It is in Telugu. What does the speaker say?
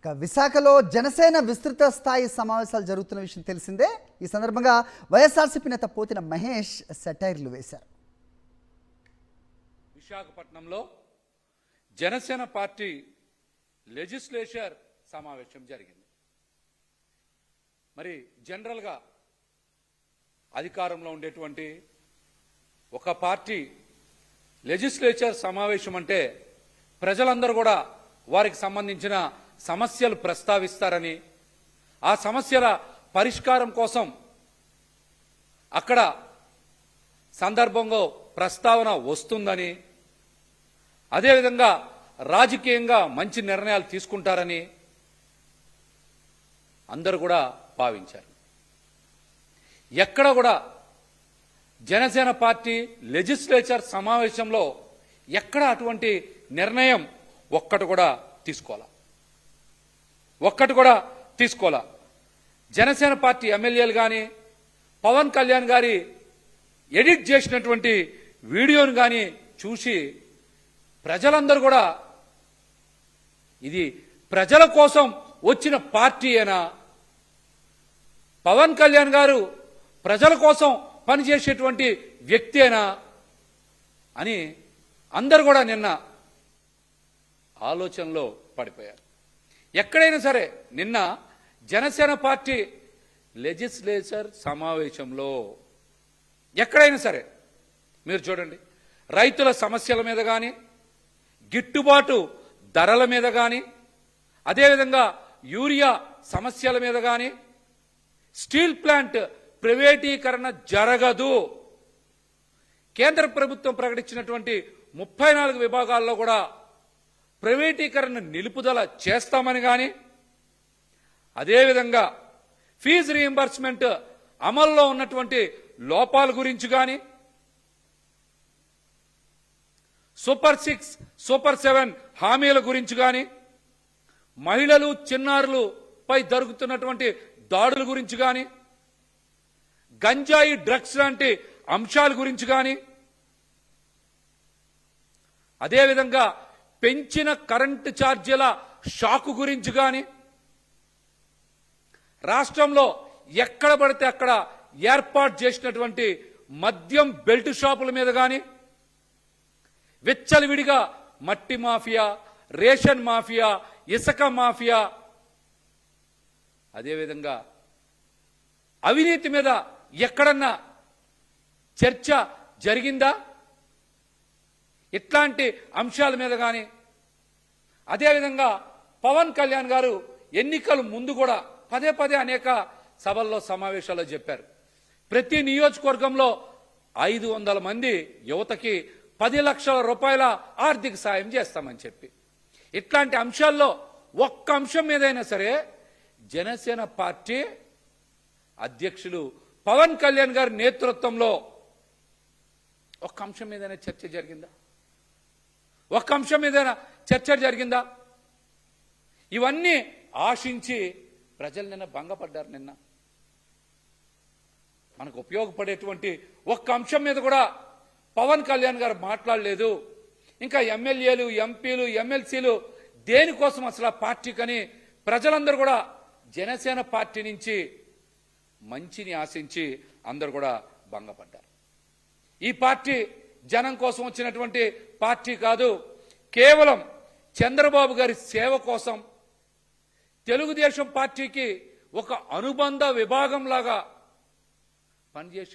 ఇక విశాఖలో జనసేన విస్తృత స్థాయి సమావేశాలు జరుగుతున్న విషయం తెలిసిందే. ఈ సందర్భంగా వైఎస్ఆర్సీపీ నేత పోతిన మహేష్ సెటైర్లు వేశారు. విశాఖపట్నంలో జనసేన పార్టీ లెజిస్లేచర్ సమావేశం జరిగింది. మరి జనరల్గా అధికారంలో ఉండేటువంటి ఒక పార్టీ లెజిస్లేచర్ సమావేశం అంటే ప్రజలందరూ కూడా వారికి సంబంధించిన సమస్యలు ప్రస్తావిస్తారని, ఆ సమస్యల పరిష్కారం కోసం అక్కడ సందర్భంగా ప్రస్తావన వస్తుందని, అదేవిధంగా రాజకీయంగా మంచి నిర్ణయాలు తీసుకుంటారని అందరూ కూడా భావించారు. ఎక్కడ కూడా జనసేన పార్టీ లెజిస్లేచర్ సమావేశంలో ఎక్కడ అటువంటి నిర్ణయం ఒక్కటి కూడా తీసుకోవాలా. జనసేన పార్టీ ఎమ్మెల్యేలు కానీ పవన్ కళ్యాణ్ గారి ఎడిట్ చేసినటువంటి వీడియోను కానీ చూసి ప్రజలందరూ కూడా ఇది ప్రజల కోసం వచ్చిన పార్టీయేనా, పవన్ కళ్యాణ్ గారు ప్రజల కోసం పనిచేసేటువంటి వ్యక్తేనా అని అందరూ కూడా నిన్న ఆలోచనలో పడిపోయారు. ఎక్కడైనా సరే నిన్న జనసేన పార్టీ లెజిస్లేచర్ సమావేశంలో ఎక్కడైనా సరే మీరు చూడండి, రైతుల సమస్యల మీద కానీ, గిట్టుబాటు ధరల మీద కానీ, అదేవిధంగా యూరియా సమస్యల మీద కానీ, స్టీల్ ప్లాంట్ ప్రైవేటీకరణ జరగదు, కేంద్ర ప్రభుత్వం ప్రకటించినటువంటి 34 విభాగాల్లో కూడా ప్రైవేటీకరణ నిలుపుదల చేస్తామని కానీ, అదేవిధంగా ఫీజు రీయింబర్స్మెంట్ అమల్లో ఉన్నటువంటి లోపాల గురించి కానీ, సూపర్ 6, సూపర్ 7 హామీల గురించి కానీ, మహిళలు చిన్నారులపై జరుగుతున్నటువంటి దాడుల గురించి కానీ, గంజాయి డ్రగ్స్ లాంటి అంశాల గురించి కానీ, అదేవిధంగా పెంచిన కరెంటు ఛార్జీల షాకు గురించి కానీ, రాష్ట్రంలో ఎక్కడ పడితే అక్కడ ఏర్పాటు చేసినటువంటి మద్యం బెల్ట్ షాపుల మీద కానీ, విచ్చలవిడిగా మట్టి మాఫియా, రేషన్ మాఫియా, ఇసుక మాఫియా, అదేవిధంగా అవినీతి మీద ఎక్కడన్నా చర్చ జరిగిందా? ఇట్లాంటి అంశాల మీద కానీ, అదేవిధంగా పవన్ కళ్యాణ్ గారు ఎన్నికల ముందు కూడా పదే పదే అనేక సభల్లో సమావేశాల్లో చెప్పారు, ప్రతి నియోజకవర్గంలో 500 మంది యువతకి 10 లక్షల రూపాయల ఆర్థిక సాయం చేస్తామని చెప్పి. ఇట్లాంటి అంశాల్లో ఒక్క అంశం మీదైనా సరే జనసేన పార్టీ అధ్యక్షులు పవన్ కళ్యాణ్ గారి నేతృత్వంలో ఒక్క అంశం మీదైనా చర్చ జరిగిందా? ఒక్క అంశం మీదైనా చర్చ జరిగిందా? ఇవన్నీ ఆశించి ప్రజలు నిన్న భంగపడ్డారు. నిన్న మనకు ఉపయోగపడేటువంటి ఒక్క అంశం మీద కూడా పవన్ కళ్యాణ్ గారు మాట్లాడలేదు. ఇంకా ఎమ్మెల్యేలు, ఎంపీలు, ఎమ్మెల్సీలు దేనికోసం అసలు ఆ పార్టీకని ప్రజలందరూ కూడా జనసేన పార్టీ నుంచి మంచిని ఆశించి అందరూ కూడా భంగపడ్డారు. ఈ పార్టీ జనం కోసం వచ్చినటువంటి పార్టీ కాదు, కేవలం చంద్రబాబు గారి సేవ కోసం తెలుగుదేశం పార్టీకి ఒక అనుబంధ విభాగంలాగా పనిచేసే